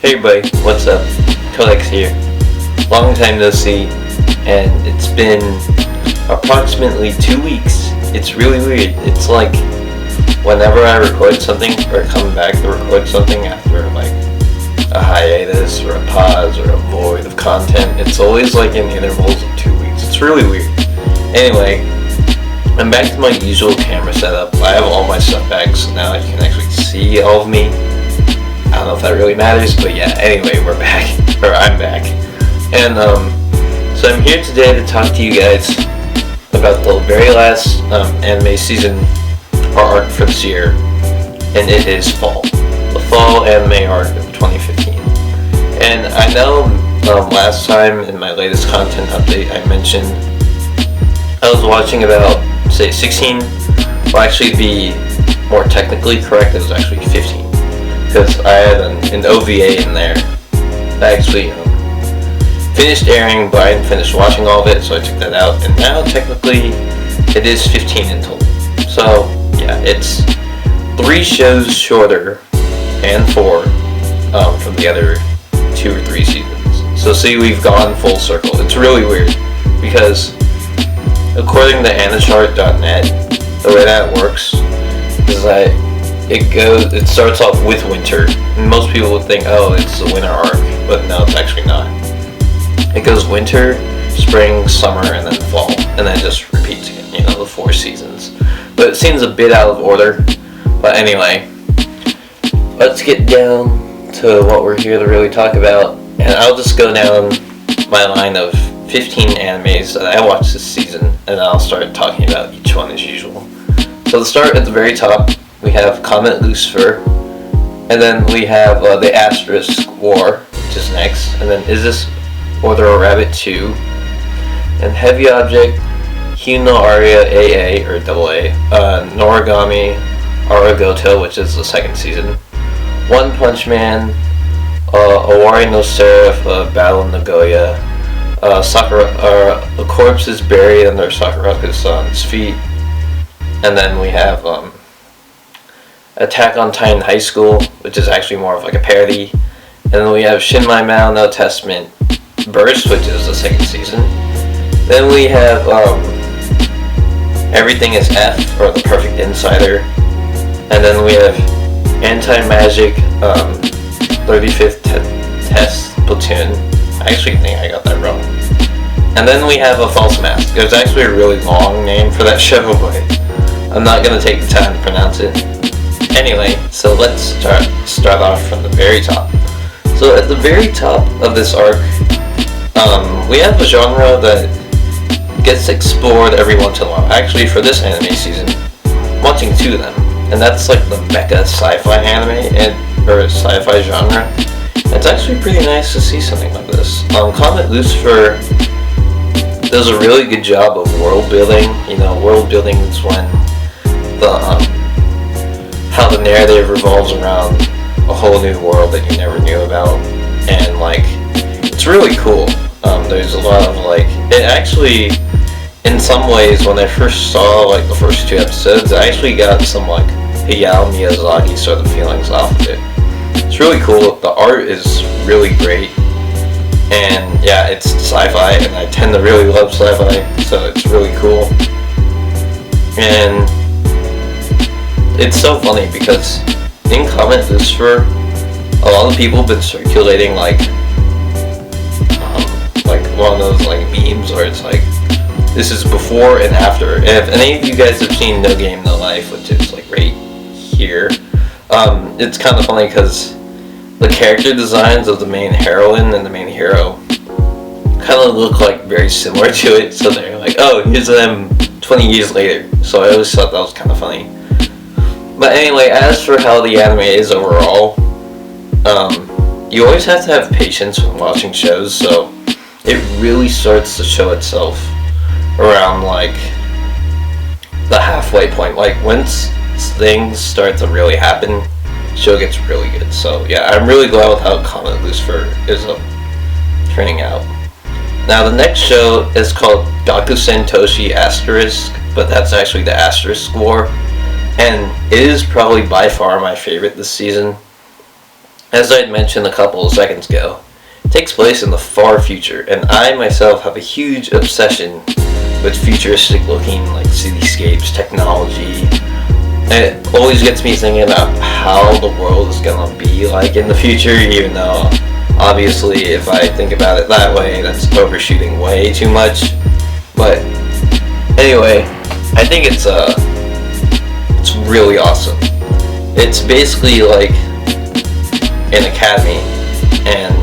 Hey everybody, what's up? Codex here. Long time no see, and it's been approximately 2 weeks. It's really weird. It's like whenever I record something or come back to record something after like a hiatus or a pause or a void of content, it's always like in intervals of 2 weeks. It's really weird. Anyway, I'm back to my usual camera setup. I have all my stuff back, so now you can actually see all of me. I don't know if that really matters, but yeah, anyway, we're back, or I'm back. And so I'm here today to talk to you guys about the very last anime season arc for this year, and it is fall. The fall anime arc of 2015. And I know last time in my latest content update I mentioned I was watching about, say, 16, well actually to be more technically correct, it was actually 15. Because I had an OVA in there that actually finished airing, but I didn't finish watching all of it, so I took that out. And now, technically, it is 15 in total. So, yeah, it's 3 shows shorter and 4 from the other 2 or 3 seasons. So, see, we've gone full circle. It's really weird, because according to Anachart.net, the way that works is that it starts off with winter. And most people would think, oh, it's the winter arc, but no, it's actually not. It goes winter, spring, summer, and then fall, and then just repeats again, the 4 seasons. But it seems a bit out of order. But anyway, let's get down to what we're here to really talk about, and I'll just go down my line of 15 animes that I watched this season, and I'll start talking about each one as usual. So to start at the very top, we have Comet Lucifer, and then we have the Asterisk War, which is next, and then Is This Order a Rabbit 2, and Heavy Object, Hidan No Aria AA, or AA, Noragami, Aragoto, which is the 2nd season, One Punch Man, Owari no Seraph, Battle in Nagoya, a corpse is buried under Sakurako-san's feet, and then we have Attack on Titan High School, which is actually more of like a parody. And then we have Shinmai Maou no Testament Burst, which is the 2nd season. Then we have Everything is F, or The Perfect Insider. And then we have AntiMagic 35th Test Platoon. I actually think I got that wrong. And then we have A False Mask. There's actually a really long name for that show, but I'm not going to take the time to pronounce it. Anyway, so let's start off from the very top. So at the very top of this arc, we have a genre that gets explored every once in a while. Actually, for this anime season, I'm watching 2 of them, and that's like the mecha sci-fi anime or sci-fi genre. It's actually pretty nice to see something like this. Comet Lucifer does a really good job of world building. World building is when how the narrative revolves around a whole new world that you never knew about, and it's really cool. There's a lot of it actually, in some ways, when I first saw the first 2 episodes, I actually got some Hayao Miyazaki sort of feelings off of it. It's really cool. The art is really great, and yeah, it's sci-fi, and I tend to really love sci-fi, so it's really cool. And it's so funny because in Comet Lucifer, a lot of people have been circulating one of those memes where it's this is before and after. And if any of you guys have seen No Game No Life, which is right here, it's kind of funny because the character designs of the main heroine and the main hero kind of look very similar to it. So they're oh, here's them 20 years later. So I always thought that was kind of funny. But anyway, as for how the anime is overall, you always have to have patience when watching shows, so it really starts to show itself around the halfway point. Once things start to really happen, the show gets really good. So yeah, I'm really glad with how Comet Lucifer is turning out. Now the next show is called Gakusen Toshi Asterisk, but that's actually the Asterisk War. And it is probably by far my favorite this season. as I had mentioned a couple of seconds ago, takes place in the far future, and I myself have a huge obsession with futuristic looking like cityscapes, technology. And it always gets me thinking about how the world is gonna be like in the future, even though obviously if I think about it that way, that's overshooting way too much. But anyway, I think it's really awesome. It's basically like an academy, and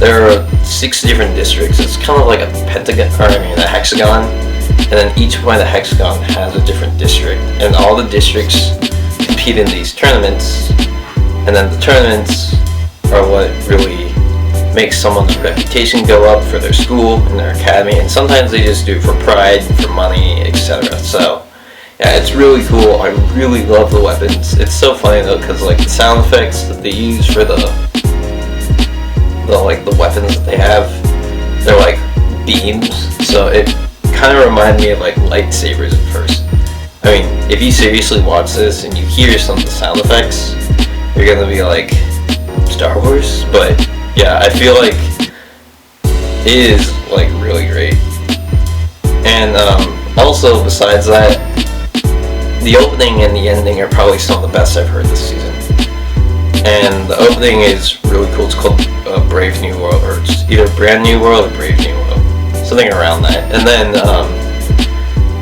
there are 6 different districts. It's kind of like a a hexagon, and then each point of the hexagon has a different district, and all the districts compete in these tournaments, and then the tournaments are what really makes someone's reputation go up for their school and their academy, and sometimes they just do it for pride, for money, etc. So yeah, it's really cool. I really love the weapons. It's so funny though, because like the sound effects that they use for the weapons that they have, they're like beams, so it kind of reminded me of like lightsabers at first. I mean, if you seriously watch this and you hear some of the sound effects, you're gonna be like, Star Wars? But yeah, I feel like it is like really great. And also besides that, the opening and the ending are probably some of the best I've heard this season. And the opening is really cool. It's called Brave New World, or it's either Brand New World or Brave New World, something around that. And then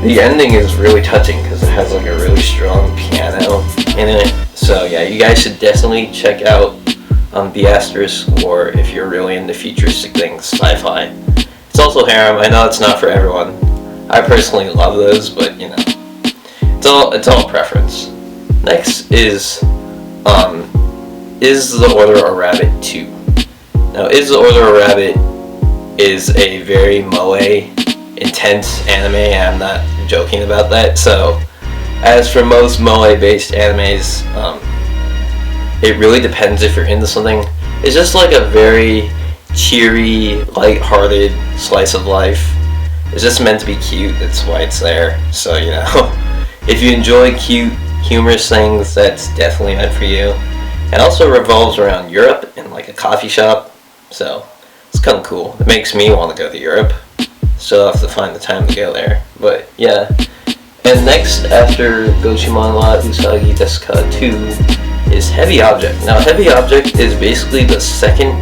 the ending is really touching because it has like a really strong piano in it. So yeah, you guys should definitely check out the Asterisk War if you're really into futuristic things, sci-fi. It's also harem. I know it's not for everyone. I personally love those, but you know, it's all preference. Next is the Order of Rabbit 2. Now, Is the Order of Rabbit is a very moe intense anime, and I'm not joking about that. So, as for most moe-based animes, it really depends if you're into something. It's just like a very cheery, light-hearted slice of life. It's just meant to be cute, that's why it's there. So, you know, if you enjoy cute, humorous things, that's definitely meant for you. It also revolves around Europe and like a coffee shop, so it's kind of cool. It makes me want to go to Europe. Still have to find the time to go there, but yeah. And next, after Gochuumon wa Usagi desu ka 2, is Heavy Object. Now, Heavy Object is basically the second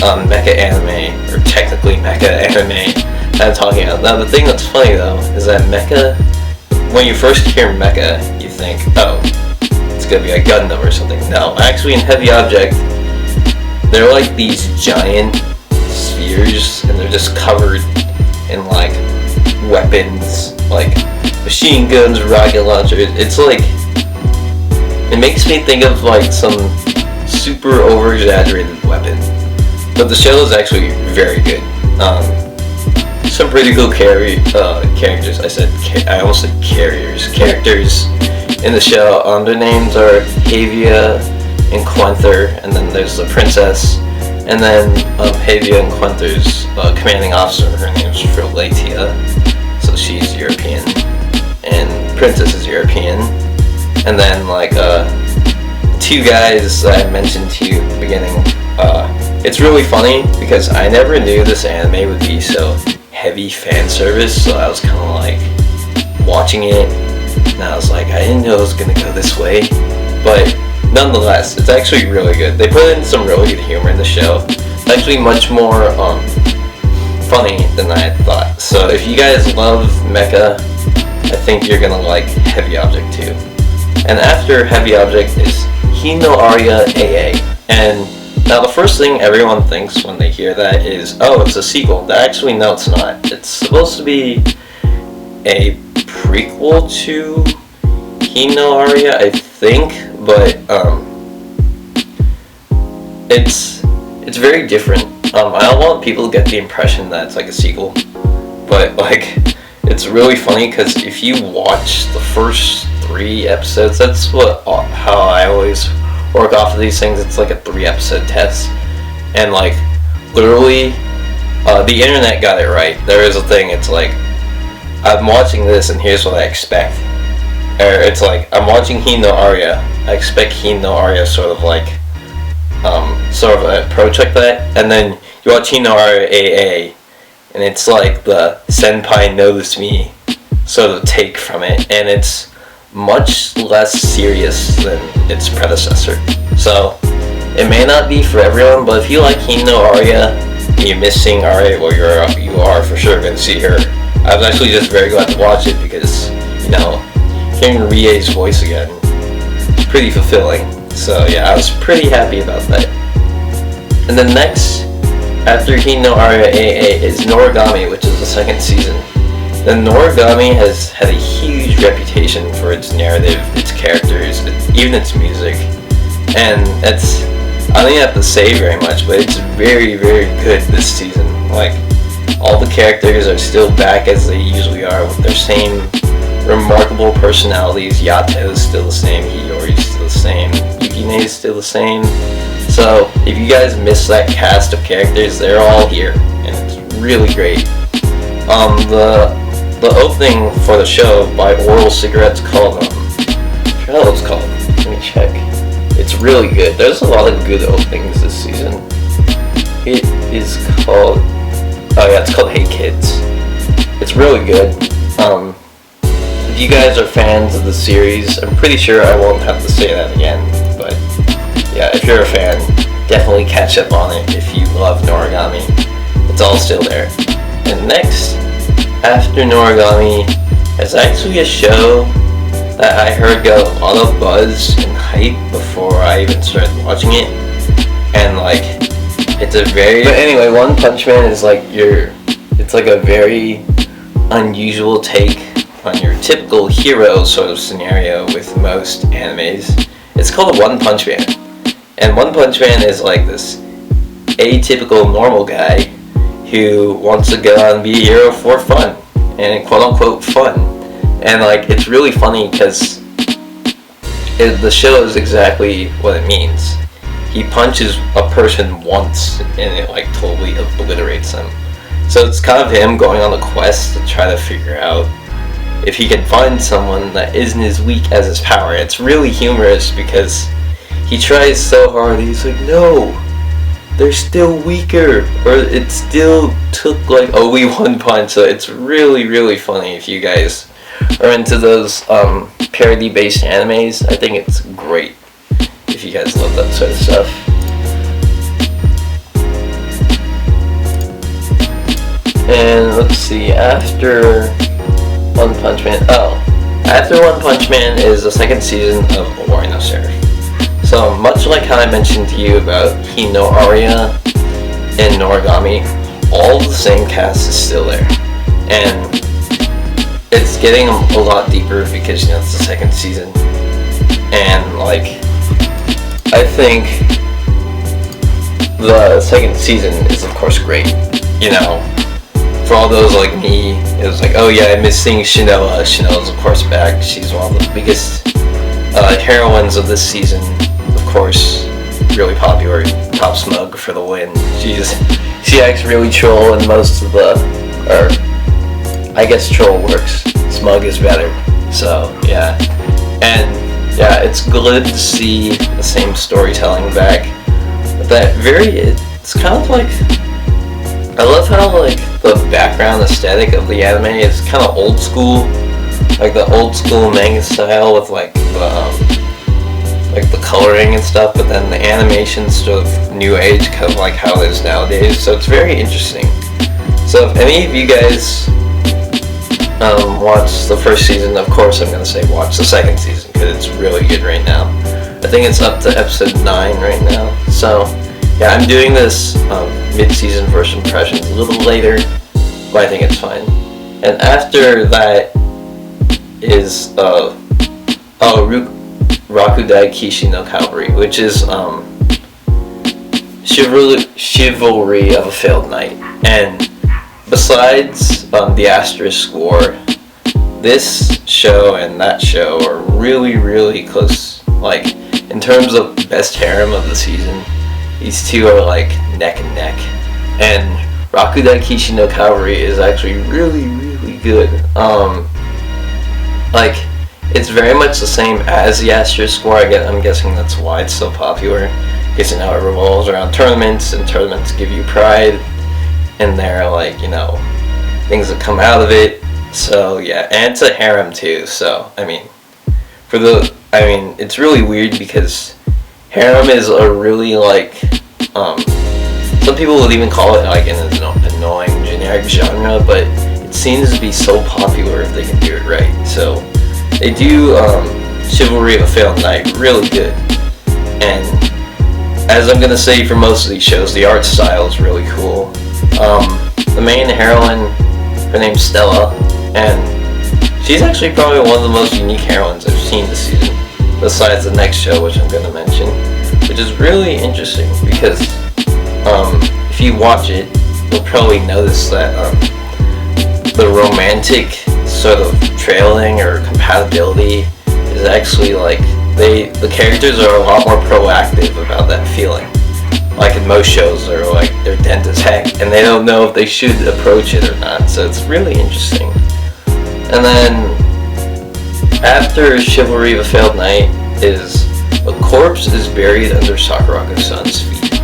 mecha anime, or technically mecha anime, that I'm talking about. Now, the thing that's funny though is that mecha, when you first hear mecha, you think, oh, it's gonna be a Gundam or something. No, actually in Heavy Object, they're like these giant spheres, and they're just covered in like weapons, like machine guns, rocket launchers. It's like, it makes me think of like some super over-exaggerated weapon. But the show is actually very good. Some pretty cool characters. I almost said carriers. Characters in the show. Their names are Havia and Quenther, and then there's the princess, and then Havia and Quenther's commanding officer. Her name's Frilatia, so she's European, and Princess is European. And then like 2 guys that I mentioned to you at the beginning. It's really funny because I never knew this anime would be so heavy fan service, so I was kind of like watching it, and I was like, I didn't know it was gonna go this way, but nonetheless, it's actually really good. They put in some really good humor in the show. It's actually much more funny than I had thought. So if you guys love mecha, I think you're gonna like Heavy Object too. And after Heavy Object is Hidan No Aria AA. And now the first thing everyone thinks when they hear that is, oh, it's a sequel. Actually, no, it's not. It's supposed to be a prequel to Hidan No Aria, I think, but it's very different. I don't want people to get the impression that it's like a sequel, but like, it's really funny because if you watch the first 3 episodes, that's how I always work off of these things. It's like a 3-episode test, and like literally the internet got it right. There is a thing, it's like, I'm watching this and here's what I expect, or it's like, I'm watching Hidan No Aria, I expect Hidan No Aria sort of like sort of an approach like that, and then you watch Hidan No Aria AA, and it's like the Senpai Notice Me sort of take from it, and it's much less serious than its predecessor. So it may not be for everyone, but if you like Hidan No Aria and you're missing Aria, well, you are for sure going to see her. I was actually just very glad to watch it because, you know, hearing Rie's voice again is pretty fulfilling. So yeah, I was pretty happy about that. And then next, after Hidan No Aria AA, is Noragami, which is the second season. Then Noragami has had a huge reputation for its narrative, its characters, even its music. And I don't even have to say very much, but it's very, very good this season. Like, all the characters are still back as they usually are, with their same remarkable personalities. Yato is still the same, Hiyori is still the same, Yukine is still the same. So, if you guys miss that cast of characters, they're all here, and it's really great. The opening for the show by Oral Cigarettes called, I forgot what it's called, let me check. It's really good. There's a lot of good openings this season. It is called, it's called Hey Kids. It's really good. If you guys are fans of the series, I'm pretty sure I won't have to say that again, but yeah, if you're a fan, definitely catch up on it if you love Noragami. It's all still there. And next, after Noragami, is actually a show that I heard got a lot of buzz and hype before I even started watching it. And like, it's a very... But anyway, One Punch Man is like it's like a very unusual take on your typical hero sort of scenario with most animes. It's called One Punch Man. And One Punch Man is like this atypical normal guy who wants to go out and be a hero for fun. And quote unquote fun. And like, it's really funny because the show is exactly what it means. He punches a person once and it like totally obliterates them. So it's kind of him going on a quest to try to figure out if he can find someone that isn't as weak as his power. It's really humorous because he tries so hard, he's like, no, they're still weaker, or it still took like only one punch. So it's really, really funny if you guys are into those parody-based animes. I think it's great if you guys love that sort of stuff. And let's see, after One Punch Man, after One Punch Man is the second season of Owari no Seraph. So much like how I mentioned to you about Hidan No Aria and Noragami, all the same cast is still there. And it's getting a lot deeper because, you know, it's the second season. And like, I think the second season is of course great. You know, for all those like me, it was like, oh yeah, I miss seeing Shinoa. Shinoa's of course back. She's one of the biggest heroines of this season. Of course, really popular. Top Smug for the win. She acts really troll in most of the, or I guess troll works. Smug is better. So yeah, and yeah, it's good to see the same storytelling back. But it's kind of like, I love how like the background aesthetic of the anime is kind of old school, like the old school manga style with like the coloring and stuff, but then the animation's sort of new age, kind of like how it is nowadays. So it's very interesting. So if any of you guys watch the first season, of course I'm gonna say watch the second season because it's really good right now. I think it's up to episode 9 right now. So yeah, I'm doing this mid-season first impressions a little later, but I think it's fine. And after that is Rakudai Kishi no Cavalry, which is chivalry of a failed knight. And besides the Asterisk War, this show and that show are really, really close. Like, in terms of best harem of the season, these two are like neck and neck. And Rakudai Kishi no Cavalry is actually really, really good. Like, it's very much the same as the Asterisk War. I'm guessing that's why it's so popular. because you know it revolves around tournaments, and tournaments give you pride, and there are like, you know, things that come out of it. So yeah, and it's a harem too. So I mean, it's really weird because harem is a really like some people would even call it like an annoying generic genre, but it seems to be so popular if they can do it right. So they do Chivalry of a Failed Knight really good, and as I'm gonna say for most of these shows, the art style is really cool. The main heroine, her name's Stella, and she's actually probably one of the most unique heroines I've seen this season, besides the next show, which I'm gonna mention, which is really interesting because if you watch it, you'll probably notice that the romantic sort of trailing or compatibility is actually like the characters are a lot more proactive about that feeling. Like in most shows, they're like they're dense as heck, and they don't know if they should approach it or not. So it's really interesting. And then after Chivalry of a Failed Knight is a corpse is buried under Sakurako-san's feet.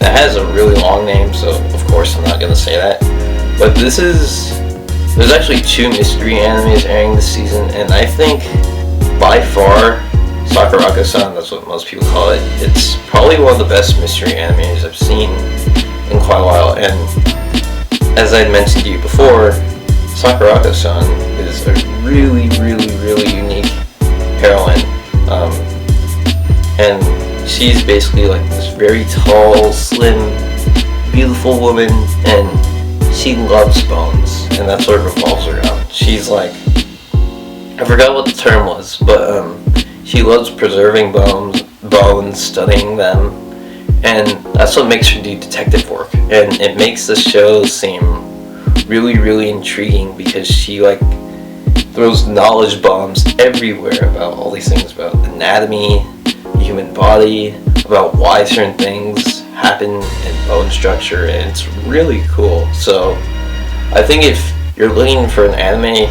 It has a really long name, so of course I'm not gonna say that. But there's actually 2 mystery animes airing this season, and I think by far Sakurako-san, that's what most people call it, it's probably one of the best mystery animes I've seen in quite a while. And as I mentioned to you before, Sakurako-san is a really, really, really unique heroine, and she's basically like this very tall, slim, beautiful woman, and she loves bones, and that's what it revolves around. She's like, I forgot what the term was, but she loves preserving bones, studying them, and that's what makes her do detective work, and it makes the show seem really, really intriguing because she like throws knowledge bombs everywhere about all these things about anatomy, the human body, about why certain things happen in bone structure, and it's really cool. So I think if you're looking for an anime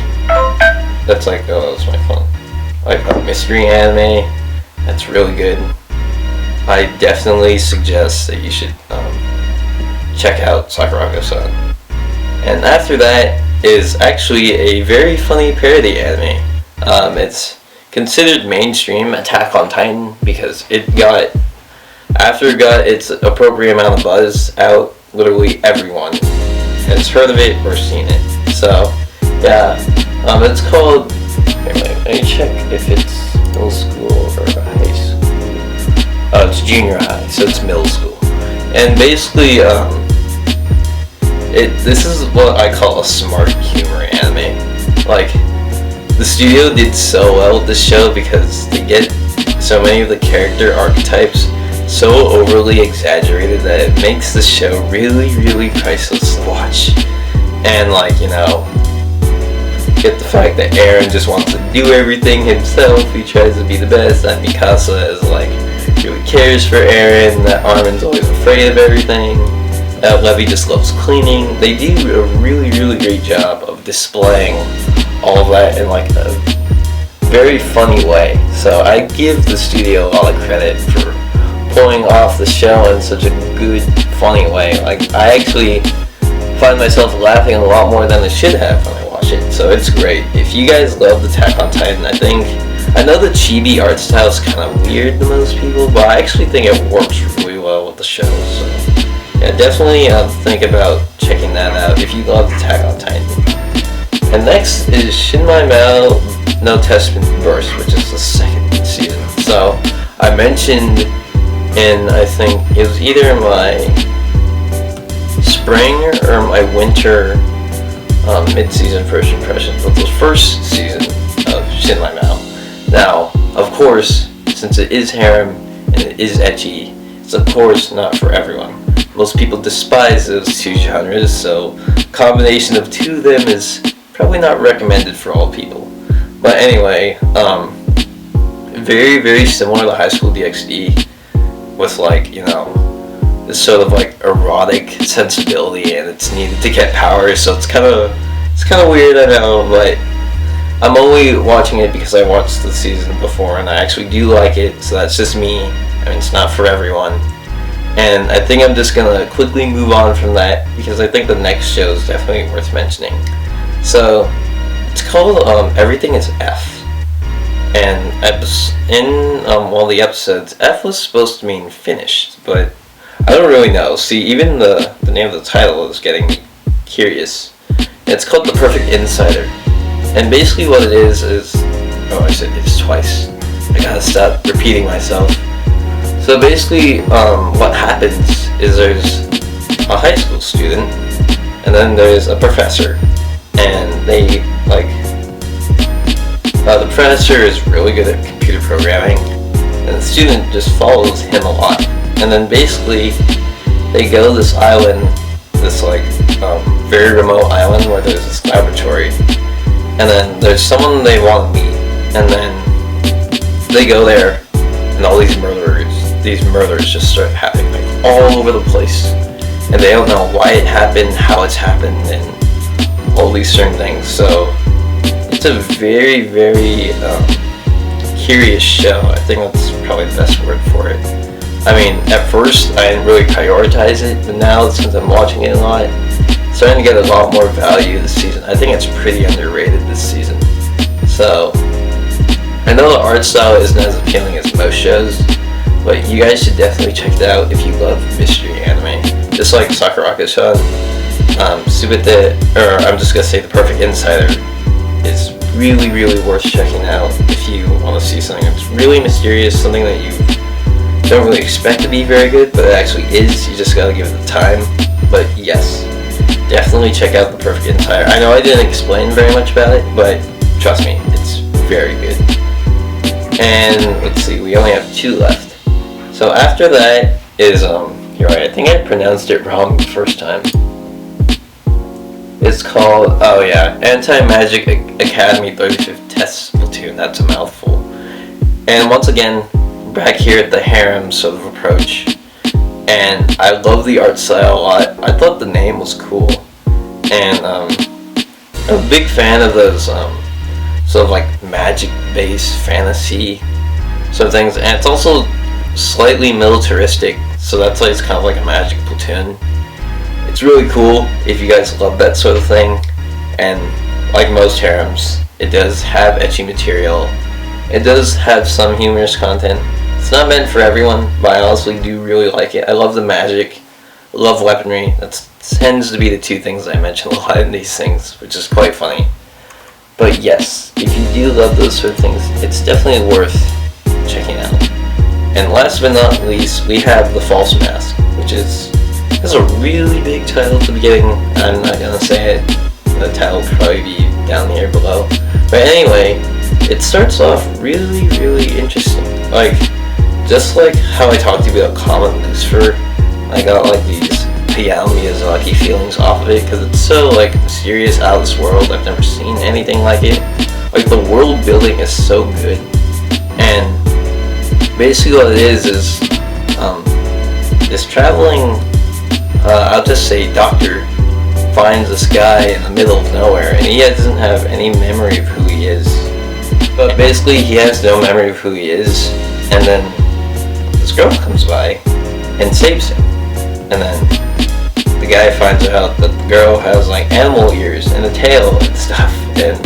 that's like, oh, that's my phone, like a mystery anime that's really good, I definitely suggest that you should check out Sakurako-san. And after that is actually a very funny parody anime. It's considered mainstream Attack on Titan because after it got its appropriate amount of buzz out, literally everyone has heard of it or seen it. So yeah, it's called, let me check if it's middle school or high school. Oh, it's junior high, so it's middle school. And basically, this is what I call a smart humor anime. Like, the studio did so well with this show because they get so many of the character archetypes so overly exaggerated that it makes the show really, really priceless to watch. And like, you know, get the fact that Eren just wants to do everything himself, he tries to be the best, that Mikasa is like, really cares for Eren, that Armin's always afraid of everything, that Levi just loves cleaning. They do a really, really great job of displaying all of that in like a very funny way. So I give the studio a lot of credit for pulling off the show in such a good, funny way. Like, I actually find myself laughing a lot more than I should have when I watch it, so it's great. If you guys love Attack on Titan, I know the chibi art style is kind of weird to most people, but I actually think it works really well with the show. So yeah, definitely think about checking that out if you love Attack on Titan. And next is Shinmai Maou No Testament Burst, which is the 2nd season. So I mentioned in, I think it was either my spring or my winter mid-season first impressions of the first season of Shinmai Maou. Now, of course, since it is harem and it is ecchi, it's of course not for everyone. Most people despise those 2 genres, so combination of 2 of them is probably not recommended for all people. But anyway, very, very similar to High School DxD, with like, you know, this sort of like erotic sensibility, and it's needed to get powers, so it's kind of weird, I know, but I'm only watching it because I watched the season before and I actually do like it, so that's just me I mean, it's not for everyone. And I think I'm just gonna quickly move on from that because I think the next show is definitely worth mentioning. So it's called Everything is F. And in one of the episodes, F was supposed to mean finished, but I don't really know. See, even the name of the title is getting me curious. It's called The Perfect Insider. And basically what it is, oh, I said it's twice. I gotta stop repeating myself. So basically, what happens is there's a high school student, and then there's a professor, and they, like, the professor is really good at computer programming, and the student just follows him a lot. And then basically, they go to this island, this, like, very remote island where there's this laboratory, and then there's someone they want to meet, and then they go there, and all these murders just start happening, like, all over the place, and they don't know why it happened, how it's happened, and all these certain things. So it's a very, very curious show. I think that's probably the best word for it. I mean, at first I didn't really prioritize it, but now since I'm watching it a lot, it's starting to get a lot more value this season. I think it's pretty underrated this season. So I know the art style isn't as appealing as most shows, but you guys should definitely check it out if you love mystery anime. Just like Sakurako-san, I'm just gonna say The Perfect Insider is really, really worth checking out if you want to see something that's really mysterious, something that you don't really expect to be very good, but it actually is. You just gotta give it the time. But yes, definitely check out The Perfect Insider. I know I didn't explain very much about it, but trust me, it's very good. And let's see, we only have 2 left. So after that is, you're right, I think I pronounced it wrong the first time. It's called, oh yeah, AntiMagic Academy 35th Test Platoon. That's a mouthful. And once again, back here at the harem sort of approach. And I love the art style a lot. I thought the name was cool. And I'm a big fan of those sort of like magic-based fantasy sort of things. And it's also slightly militaristic, so that's why it's kind of like a magic platoon. It's really cool if you guys love that sort of thing. And like most harems, it does have ecchi material. It does have some humorous content. It's not meant for everyone, but I honestly do really like it. I love the magic, I love weaponry. That tends to be the 2 things I mention a lot in these things, which is quite funny. But yes, if you do love those sort of things, it's definitely worth checking out. And last but not least, we have The False Mask, which is a really big title at the beginning. I'm not gonna say it. The title will probably be down here below. But anyway, it starts off really, really interesting. Like, just like how I talked to you about Comet Lucifer, I got like these Hayao Miyazaki feelings off of it because it's so like mysterious, out of this world. I've never seen anything like it. Like, the world building is so good. And basically what it is this traveling, I'll just say doctor, finds this guy in the middle of nowhere, and he doesn't have any memory of who he is. But basically he has no memory of who he is, and then this girl comes by and saves him. And then the guy finds out that the girl has like animal ears and a tail and stuff, and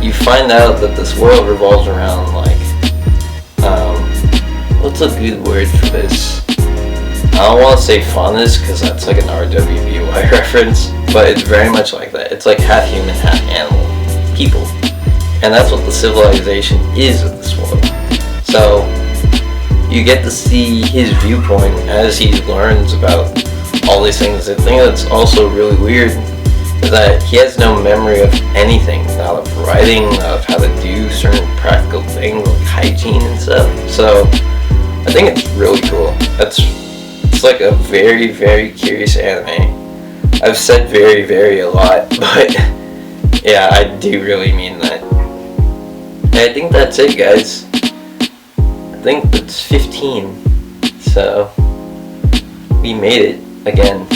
you find out that this world revolves around like, what's a good word for this? I don't want to say faunas because that's like an RWBY reference, but it's very much like that. It's like half human, half animal people. And that's what the civilization is of this world. So you get to see his viewpoint as he learns about all these things. The thing that's also really weird is that he has no memory of anything, not of writing, not of how to do certain practical things like hygiene and stuff. So I think it's really cool. It's like a very, very curious anime. I've said very, very a lot, but yeah, I do really mean that. And I think that's it, guys. I think that's 15. So we made it again.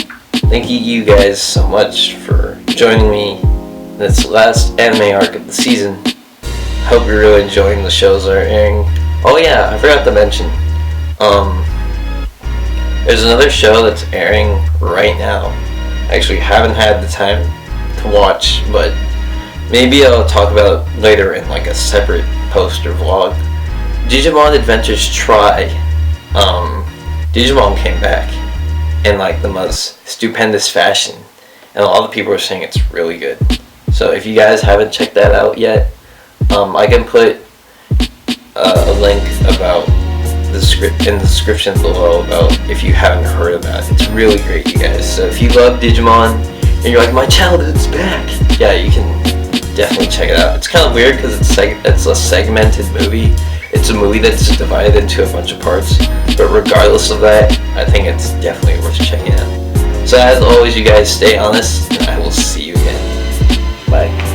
Thank you guys so much for joining me in this last anime arc of the season. Hope you're really enjoying the shows that are airing. Oh yeah, I forgot to mention, There's another show that's airing right now. I actually haven't had the time to watch, but maybe I'll talk about it later in like a separate post or vlog. Digimon Adventures Tri. Digimon came back in like the most stupendous fashion, and a lot of people are saying it's really good. So if you guys haven't checked that out yet, I can put a link about the script in the description below about if you haven't heard about it. It's really great, you guys. So if you love Digimon and you're like, my childhood's back, yeah, you can definitely check it out. It's kind of weird because it's a segmented movie. It's a movie that's divided into a bunch of parts, but regardless of that, I think it's definitely worth checking out. So as always, you guys stay honest, and I will see you again. Bye.